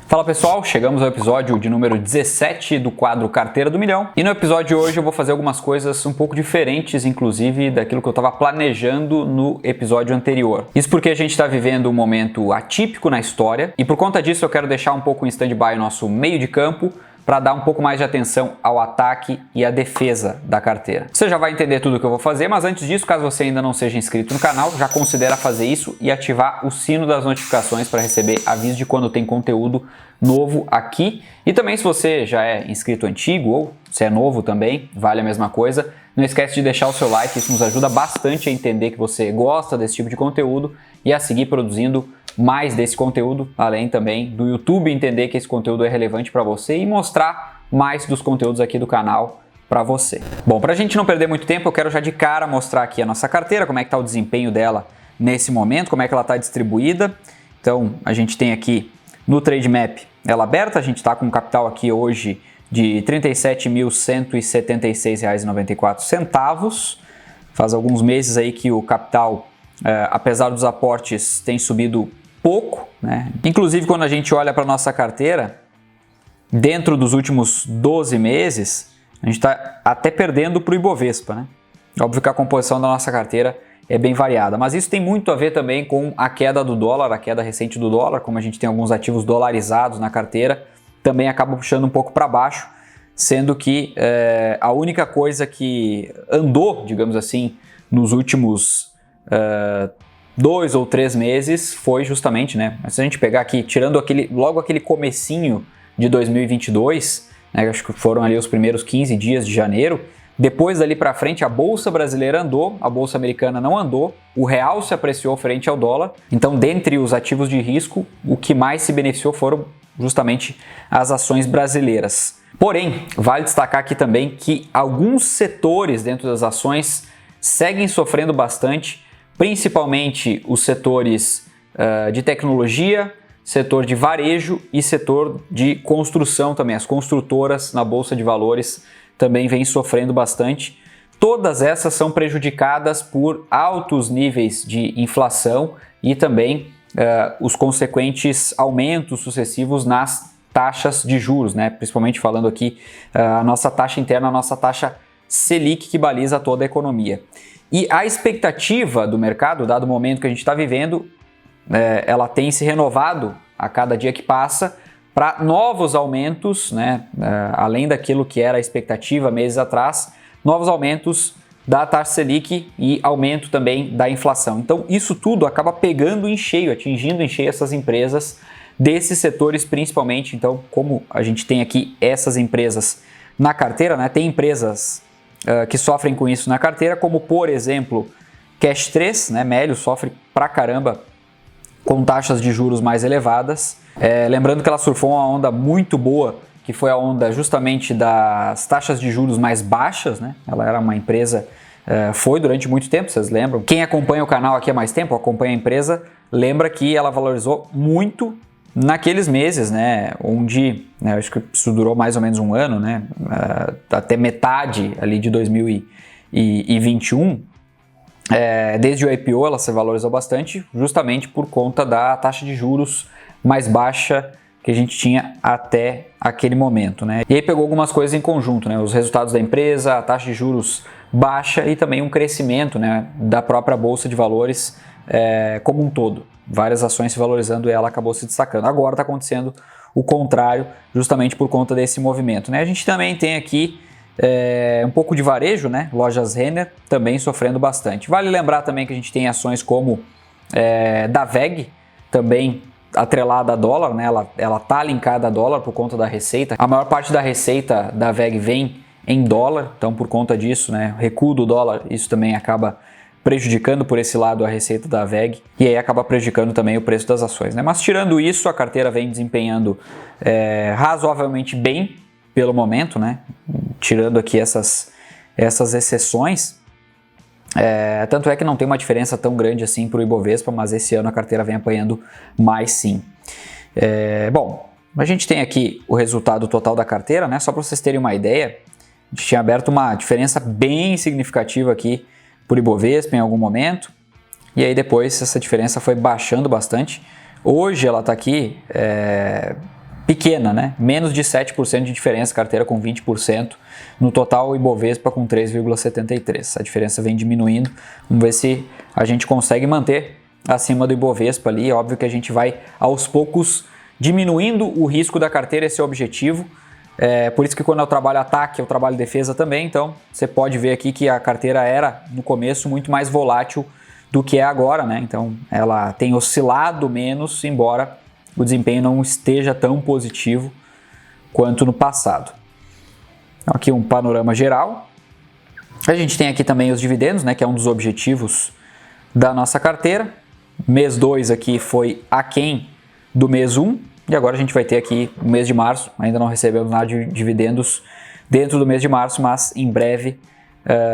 Fala pessoal, chegamos ao episódio de número 17 do quadro Carteira do Milhão. E no episódio de hoje eu vou fazer algumas coisas um pouco diferentes, inclusive daquilo que eu estava planejando no episódio anterior. Isso porque a gente está vivendo um momento atípico na história e por conta disso eu quero deixar um pouco em stand-by o nosso meio de campo para dar um pouco mais de atenção ao ataque e à defesa da carteira. Você já vai entender tudo o que eu vou fazer, mas antes disso, caso você ainda não seja inscrito no canal, já considera fazer isso e ativar o sino das notificações para receber aviso de quando tem conteúdo novo aqui. E também se você já é inscrito antigo ou se é novo também, vale a mesma coisa. Não esquece de deixar o seu like, isso nos ajuda bastante a entender que você gosta desse tipo de conteúdo e a seguir produzindo mais desse conteúdo, além também do YouTube entender que esse conteúdo é relevante para você e mostrar mais dos conteúdos aqui do canal para você. Bom, para a gente não perder muito tempo, eu quero já de cara mostrar aqui a nossa carteira, como é que está o desempenho dela nesse momento, como é que ela está distribuída. Então, a gente tem aqui no Trade Map ela aberta, a gente está com um capital aqui hoje de R$ 37.176,94. Faz alguns meses aí que o capital, apesar dos aportes, tem subido pouco, né? Inclusive, quando a gente olha para a nossa carteira, dentro dos últimos 12 meses, a gente está até perdendo para o Ibovespa, né? Óbvio que a composição da nossa carteira é bem variada, mas isso tem muito a ver também com a queda do dólar, a queda recente do dólar, como a gente tem alguns ativos dolarizados na carteira, também acaba puxando um pouco para baixo, sendo que a única coisa que andou, digamos assim, nos últimos 2 ou 3 meses foi justamente, né? Se a gente pegar aqui, tirando logo aquele comecinho de 2022, né, acho que foram ali os primeiros 15 dias de janeiro, depois dali para frente a Bolsa Brasileira andou, a Bolsa Americana não andou, o real se apreciou frente ao dólar, então dentre os ativos de risco, o que mais se beneficiou foram justamente as ações brasileiras. Porém, vale destacar aqui também que alguns setores dentro das ações seguem sofrendo bastante, principalmente os setores de tecnologia, setor de varejo e setor de construção também. As construtoras na Bolsa de Valores também vêm sofrendo bastante. Todas essas são prejudicadas por altos níveis de inflação e também os consequentes aumentos sucessivos nas taxas de juros, né? Principalmente falando aqui a nossa taxa interna, a nossa taxa Selic que baliza toda a economia. E a expectativa do mercado, dado o momento que a gente está vivendo, ela tem se renovado a cada dia que passa para novos aumentos, né? Além daquilo que era a expectativa meses atrás, novos aumentos da taxa Selic e aumento também da inflação. Então isso tudo acaba pegando em cheio, atingindo em cheio essas empresas desses setores principalmente. Então, como a gente tem aqui essas empresas na carteira, né? Tem empresas que sofrem com isso na carteira, como por exemplo Cash 3, né? Melius sofre pra caramba com taxas de juros mais elevadas. Lembrando que ela surfou uma onda muito boa, que foi a onda justamente das taxas de juros mais baixas, né? Ela era uma empresa, foi durante muito tempo, vocês lembram? Quem acompanha o canal aqui há mais tempo, acompanha a empresa, lembra que ela valorizou muito naqueles meses, né, onde, acho que isso durou mais ou menos um ano, né, até metade ali de 2021, desde o IPO ela se valorizou bastante, justamente por conta da taxa de juros mais baixa que a gente tinha até aquele momento, né. E aí pegou algumas coisas em conjunto, né, os resultados da empresa, a taxa de juros baixa e também um crescimento, né, da própria Bolsa de Valores como um todo. Várias ações se valorizando e ela acabou se destacando. Agora está acontecendo o contrário, justamente por conta desse movimento, né? A gente também tem aqui um pouco de varejo, né? Lojas Renner também sofrendo bastante. Vale lembrar também que a gente tem ações como da WEG, também atrelada a dólar, né? Ela está linkada a dólar por conta da receita. A maior parte da receita da WEG vem em dólar, então por conta disso, né? O recuo do dólar, isso também acaba prejudicando por esse lado a receita da WEG e aí acaba prejudicando também o preço das ações, né? Mas tirando isso, a carteira vem desempenhando razoavelmente bem pelo momento, né? Tirando aqui essas exceções, tanto é que não tem uma diferença tão grande assim para o Ibovespa, mas esse ano a carteira vem apanhando mais sim. Bom, a gente tem aqui o resultado total da carteira, né? Só para vocês terem uma ideia, a gente tinha aberto uma diferença bem significativa aqui por Ibovespa em algum momento, e aí depois essa diferença foi baixando bastante. Hoje ela está aqui pequena, né? Menos de 7% de diferença, carteira com 20%. No total, o Ibovespa com 3,73%. A diferença vem diminuindo. Vamos ver se a gente consegue manter acima do Ibovespa ali. Óbvio que a gente vai, aos poucos, diminuindo o risco da carteira, esse é o objetivo. Por isso que quando eu trabalho ataque, eu trabalho defesa também. Então, você pode ver aqui que a carteira era, no começo, muito mais volátil do que é agora, né? Então, ela tem oscilado menos, embora o desempenho não esteja tão positivo quanto no passado. Então, aqui um panorama geral. A gente tem aqui também os dividendos, né, que é um dos objetivos da nossa carteira. Mês 2 aqui foi aquém do mês 1, e agora a gente vai ter aqui o mês de março. Ainda não recebemos nada de dividendos dentro do mês de março, mas em breve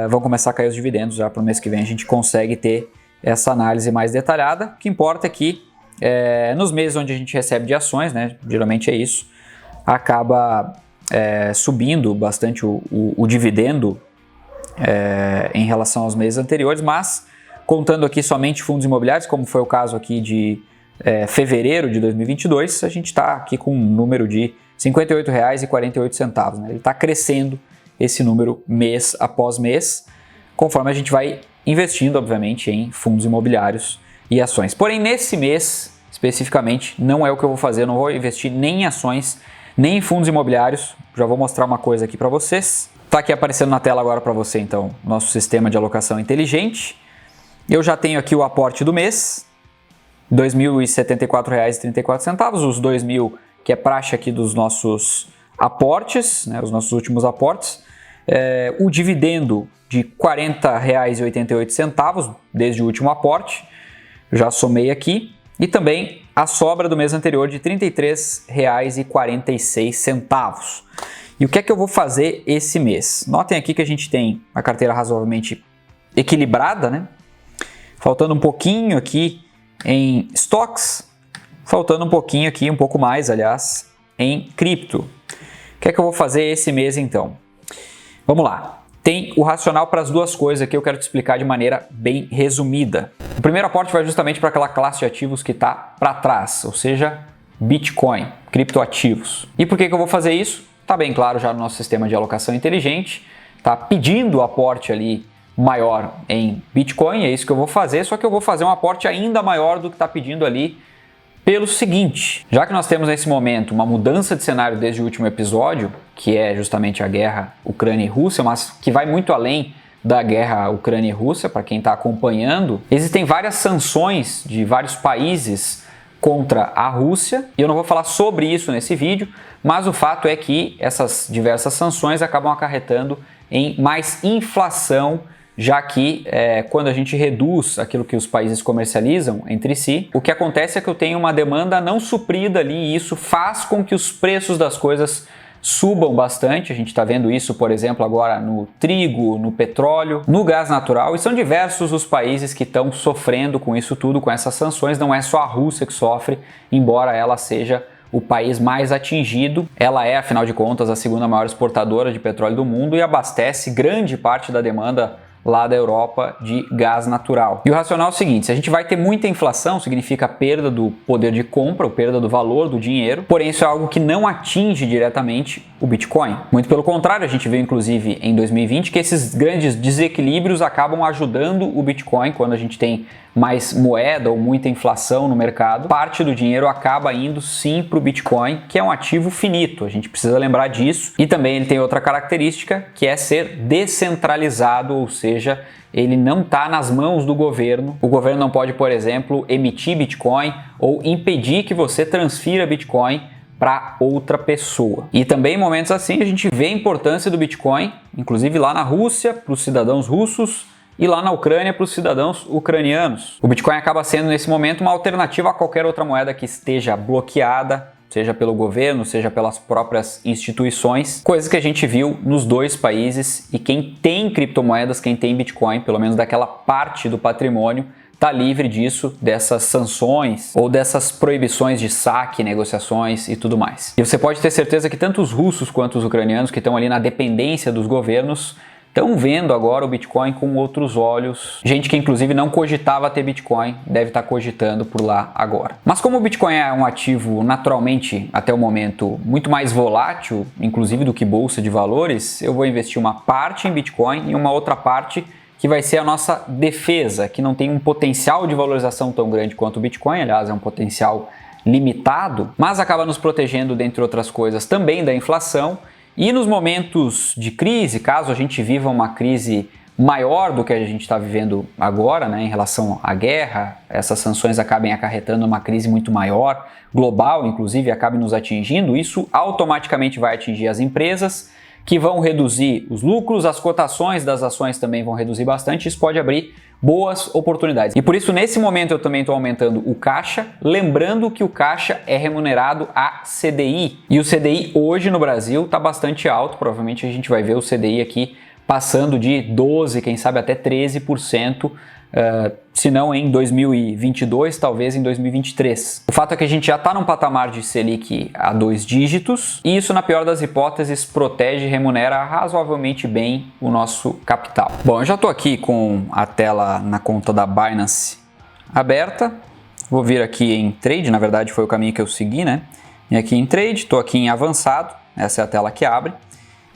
vão começar a cair os dividendos. Já para o mês que vem a gente consegue ter essa análise mais detalhada. O que importa é que nos meses onde a gente recebe de ações, né, geralmente é isso, acaba subindo bastante o dividendo em relação aos meses anteriores, mas contando aqui somente fundos imobiliários, como foi o caso aqui de fevereiro de 2022, a gente está aqui com um número de R$ 58,48, né? Ele está crescendo esse número mês após mês, conforme a gente vai investindo, obviamente, em fundos imobiliários e ações. Porém, nesse mês, especificamente, não é o que eu vou fazer, eu não vou investir nem em ações, nem em fundos imobiliários. Já vou mostrar uma coisa aqui para vocês. Está aqui aparecendo na tela agora para você, então, nosso sistema de alocação inteligente. Eu já tenho aqui o aporte do mês, R$ 2.074,34, os 2.000 que é praxe aqui dos nossos aportes, né, os nossos últimos aportes. O dividendo de R$ 40,88 desde o último aporte, já somei aqui, e também a sobra do mês anterior de R$ 33,46. E o que é que eu vou fazer esse mês? Notem aqui que a gente tem a carteira razoavelmente equilibrada, né? Faltando um pouquinho aqui em estoques, faltando um pouquinho aqui, um pouco mais, aliás, em cripto. O que é que eu vou fazer esse mês então? Vamos lá. Tem o racional para as duas coisas que eu quero te explicar de maneira bem resumida. O primeiro aporte vai justamente para aquela classe de ativos que está para trás, ou seja, Bitcoin, criptoativos. E por que eu vou fazer isso? Está bem claro já no nosso sistema de alocação inteligente, está pedindo o aporte ali maior em Bitcoin, é isso que eu vou fazer, só que eu vou fazer um aporte ainda maior do que está pedindo ali pelo seguinte: já que nós temos nesse momento uma mudança de cenário desde o último episódio, que é justamente a guerra Ucrânia e Rússia, mas que vai muito além da guerra Ucrânia e Rússia, para quem está acompanhando, existem várias sanções de vários países contra a Rússia, e eu não vou falar sobre isso nesse vídeo, mas o fato é que essas diversas sanções acabam acarretando em mais inflação, já que quando a gente reduz aquilo que os países comercializam entre si, o que acontece é que eu tenho uma demanda não suprida ali, e isso faz com que os preços das coisas subam bastante. A gente está vendo isso, por exemplo, agora no trigo, no petróleo, no gás natural, e são diversos os países que estão sofrendo com isso tudo, com essas sanções. Não é só a Rússia que sofre, embora ela seja o país mais atingido. Ela é, afinal de contas, a segunda maior exportadora de petróleo do mundo e abastece grande parte da demanda lá da Europa de gás natural. E o racional é o seguinte: se a gente vai ter muita inflação, significa perda do poder de compra, ou perda do valor do dinheiro, porém isso é algo que não atinge diretamente o Bitcoin. Muito pelo contrário, a gente viu inclusive em 2020 que esses grandes desequilíbrios acabam ajudando o Bitcoin. Quando a gente tem mais moeda ou muita inflação no mercado, parte do dinheiro acaba indo sim para o Bitcoin, que é um ativo finito, a gente precisa lembrar disso. E também ele tem outra característica, que é ser descentralizado, ou seja, ele não está nas mãos do governo. O governo não pode, por exemplo, emitir Bitcoin ou impedir que você transfira Bitcoin para outra pessoa. E também em momentos assim a gente vê a importância do Bitcoin, inclusive lá na Rússia, para os cidadãos russos, e lá na Ucrânia para os cidadãos ucranianos. O Bitcoin acaba sendo nesse momento uma alternativa a qualquer outra moeda que esteja bloqueada, seja pelo governo, seja pelas próprias instituições, coisas que a gente viu nos dois países. E quem tem criptomoedas, quem tem Bitcoin, pelo menos daquela parte do patrimônio, está livre disso, dessas sanções ou dessas proibições de saque, negociações e tudo mais. E você pode ter certeza que tanto os russos quanto os ucranianos, que estão ali na dependência dos governos, estão vendo agora o Bitcoin com outros olhos. Gente que inclusive não cogitava ter Bitcoin deve estar cogitando por lá agora. Mas como o Bitcoin é um ativo naturalmente, até o momento, muito mais volátil, inclusive do que bolsa de valores, eu vou investir uma parte em Bitcoin e uma outra parte que vai ser a nossa defesa, que não tem um potencial de valorização tão grande quanto o Bitcoin, aliás, é um potencial limitado, mas acaba nos protegendo, dentre outras coisas, também da inflação. E nos momentos de crise, caso a gente viva uma crise maior do que a gente está vivendo agora, né, em relação à guerra, essas sanções acabem acarretando uma crise muito maior, global, inclusive, acabe nos atingindo, isso automaticamente vai atingir as empresas, que vão reduzir os lucros, as cotações das ações também vão reduzir bastante, isso pode abrir boas oportunidades. E por isso, nesse momento, eu também estou aumentando o caixa, lembrando que o caixa é remunerado a CDI. E o CDI hoje no Brasil está bastante alto, provavelmente a gente vai ver o CDI aqui passando de 12%, quem sabe até 13%, se não em 2022, talvez em 2023. O fato é que a gente já está num patamar de Selic a 2 dígitos e isso, na pior das hipóteses, protege e remunera razoavelmente bem o nosso capital. Bom, eu já estou aqui com a tela na conta da Binance aberta. Vou vir aqui em Trade, na verdade foi o caminho que eu segui, né? E aqui em Trade, estou aqui em Avançado, essa é a tela que abre.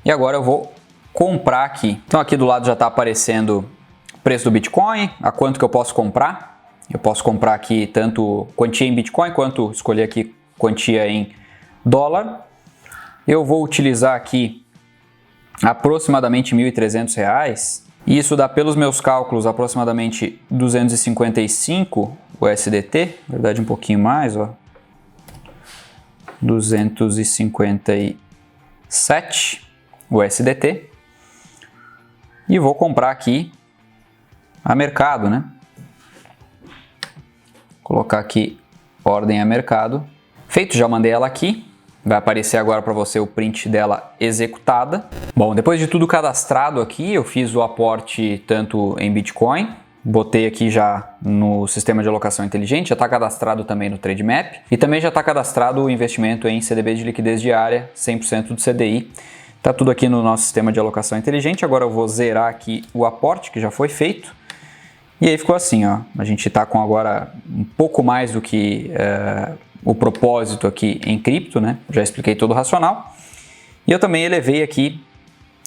E agora eu vou comprar aqui. Então aqui do lado já está aparecendo o preço do Bitcoin, a quanto que eu posso comprar. Eu posso comprar aqui tanto quantia em Bitcoin, quanto escolher aqui quantia em dólar. Eu vou utilizar aqui aproximadamente R$ 1.300. E isso dá, pelos meus cálculos, aproximadamente 255 USDT. Na verdade, um pouquinho mais, ó. 257 USDT. E vou comprar aqui a mercado, né? Colocar aqui ordem a mercado. Feito, já mandei ela aqui. Vai aparecer agora para você o print dela executada. Bom, depois de tudo cadastrado aqui, eu fiz o aporte tanto em Bitcoin, botei aqui já no sistema de alocação inteligente, já está cadastrado também no Trademap e também já está cadastrado o investimento em CDB de liquidez diária, 100% do CDI. Está tudo aqui no nosso sistema de alocação inteligente. Agora eu vou zerar aqui o aporte que já foi feito. E aí ficou assim, ó. A gente está com agora um pouco mais do que o propósito aqui em cripto, né? Já expliquei todo o racional. E eu também elevei aqui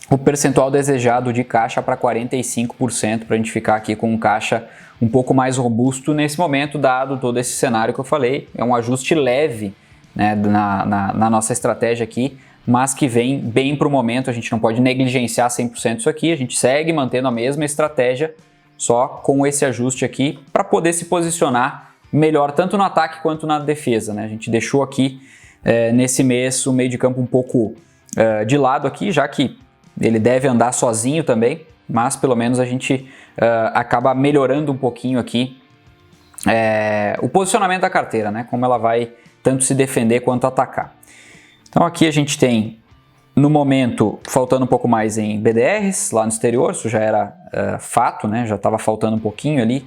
o percentual desejado de caixa para 45%, para a gente ficar aqui com um caixa um pouco mais robusto nesse momento, dado todo esse cenário que eu falei. É um ajuste leve, né, na nossa estratégia aqui, mas que vem bem para o momento. A gente não pode negligenciar 100% isso aqui, a gente segue mantendo a mesma estratégia, só com esse ajuste aqui, para poder se posicionar melhor, tanto no ataque quanto na defesa, né? A gente deixou aqui, nesse mês, o meio de campo um pouco de lado aqui, já que ele deve andar sozinho também, mas pelo menos a gente acaba melhorando um pouquinho aqui o posicionamento da carteira, né? Como ela vai tanto se defender quanto atacar. Então aqui a gente tem, no momento, faltando um pouco mais em BDRs, lá no exterior, isso já era fato, né? Já estava faltando um pouquinho ali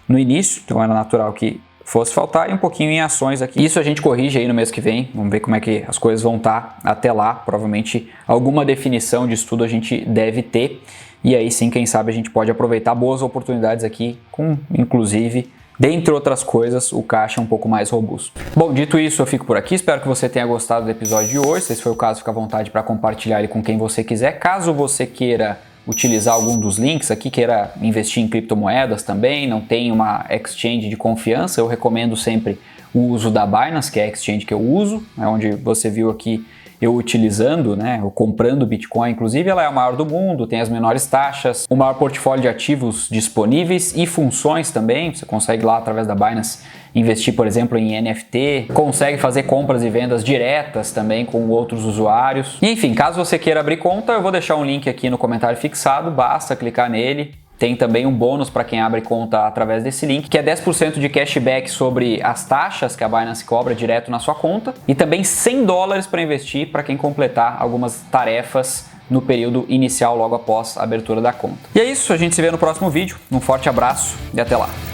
no início, então era natural que fosse faltar, e um pouquinho em ações aqui. Isso a gente corrige aí no mês que vem, vamos ver como é que as coisas vão estar até lá. Provavelmente alguma definição de estudo a gente deve ter, e aí sim, quem sabe a gente pode aproveitar boas oportunidades aqui, com inclusive, dentre outras coisas, o caixa um pouco mais robusto. Bom, dito isso, eu fico por aqui. Espero que você tenha gostado do episódio de hoje. Se esse foi o caso, fica à vontade para compartilhar ele com quem você quiser. Caso você queira utilizar algum dos links aqui, queira investir em criptomoedas também, não tem uma exchange de confiança, eu recomendo sempre o uso da Binance, que é a exchange que eu uso, é onde você viu aqui eu utilizando, né, ou comprando Bitcoin. Inclusive, ela é a maior do mundo, tem as menores taxas, o maior portfólio de ativos disponíveis e funções também. Você consegue lá, através da Binance, investir, por exemplo, em NFT, consegue fazer compras e vendas diretas também com outros usuários. E, enfim, caso você queira abrir conta, eu vou deixar um link aqui no comentário fixado, basta clicar nele. Tem também um bônus para quem abre conta através desse link, que é 10% de cashback sobre as taxas que a Binance cobra direto na sua conta, e também $100 para investir para quem completar algumas tarefas no período inicial, logo após a abertura da conta. E é isso, a gente se vê no próximo vídeo. Um forte abraço e até lá!